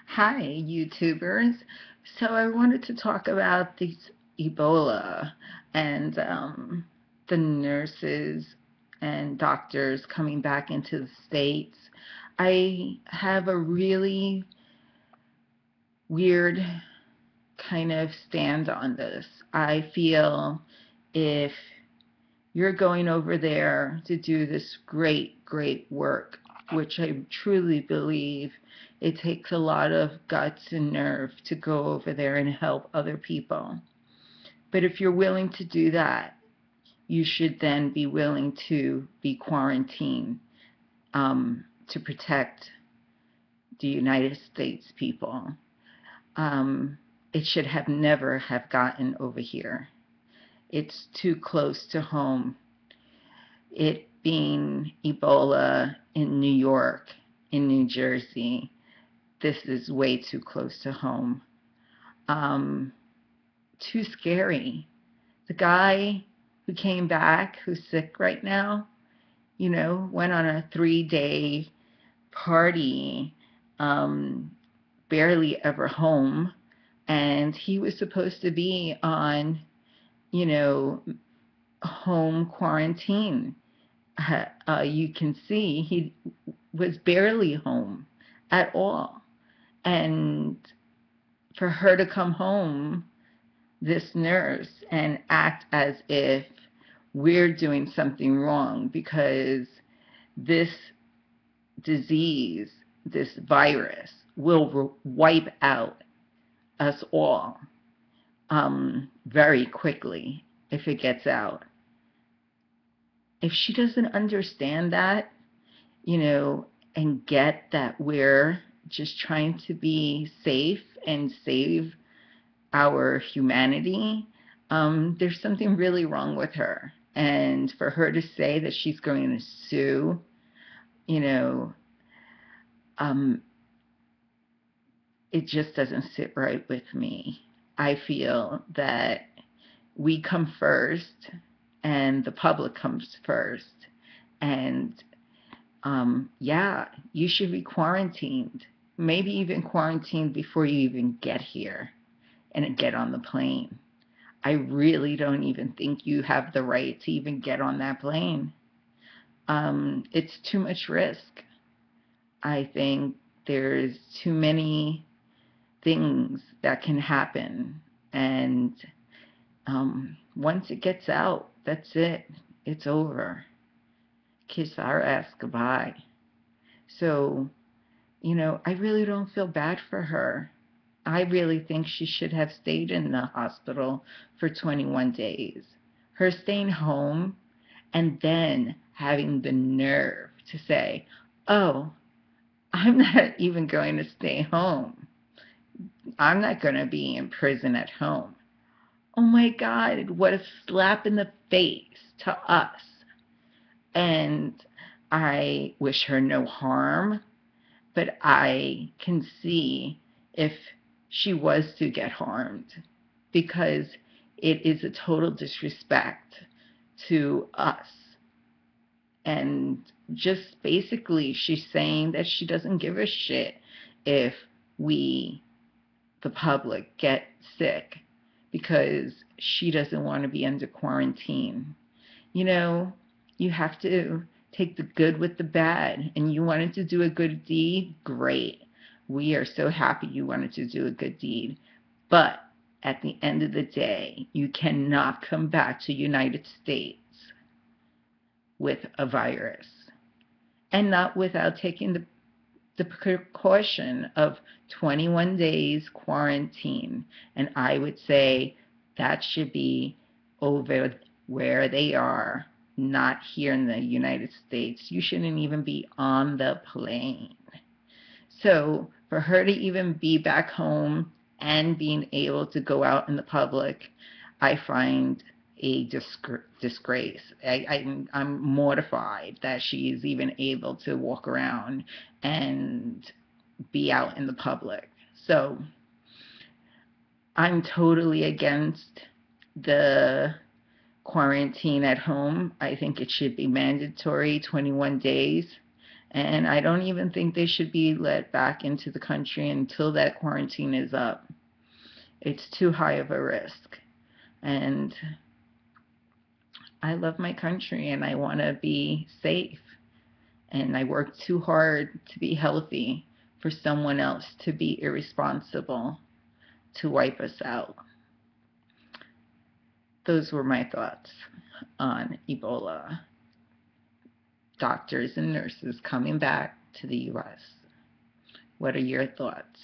Hi, YouTubers. So I wanted to talk about these Ebola and the nurses and doctors coming back into the States. I have a really weird kind of stand on this. I feel if you're going over there to do this great, great work, which I truly believe it takes a lot of guts and nerve to go over there and help other people. But if you're willing to do that, you should then be willing to be quarantined to protect the United States people. Um, it should have never have gotten over here. It's too close to home, it being Ebola in New York, in New Jersey. This is way too close to home. Um, Too scary. The guy who came back, who's sick right now, went on a 3 day party, um, barely ever home, and he was supposed to be on, you know, home quarantine. You can see he was barely home at all. And for her to come home, this nurse, and act as if we're doing something wrong because this disease, this virus, will wipe out us all very quickly if it gets out. If she doesn't understand that, and get that we're just trying to be safe and save our humanity, there's something really wrong with her. And for her to say that she's going to sue, you know, um, it just doesn't sit right with me. I feel that we come first and the public comes first. And yeah, you should be quarantined. Maybe even quarantined before you even get here and get on the plane. I really don't even think you have the right to even get on that plane. It's too much risk. I think there's too many things that can happen. And once it gets out, that's it. It's over. Kiss our ass goodbye. So, I really don't feel bad for her. I really think she should have stayed in the hospital for 21 days. Her staying home and then having the nerve to say, oh, I'm not even going to stay home. I'm not going to be in prison at home. Oh my God, what a slap in the face to us. And I wish her no harm, but I can see if she was to get harmed because it is a total disrespect to us. And just basically, she's saying that she doesn't give a shit if we, the public, get sick because she doesn't want to be under quarantine. You know, you have to take the good with the bad. And you wanted to do a good deed? Great. We are so happy you wanted to do a good deed. But at the end of the day, you cannot come back to the United States with a virus and not without taking the precaution of 21 days quarantine. And I would say that should be over where they are, not here in the United States. You shouldn't even be on the plane. So for her to even be back home and being able to go out in the public, I find a disgrace. I'm mortified that she is even able to walk around and be out in the public. So I'm totally against the quarantine at home. I think it should be mandatory 21 days. And I don't even think they should be let back into the country until that quarantine is up. It's too high of a risk. And I love my country and I want to be safe. And I work too hard to be healthy for someone else to be irresponsible to wipe us out. Those were my thoughts on Ebola. Doctors and nurses coming back to the U.S. What are your thoughts?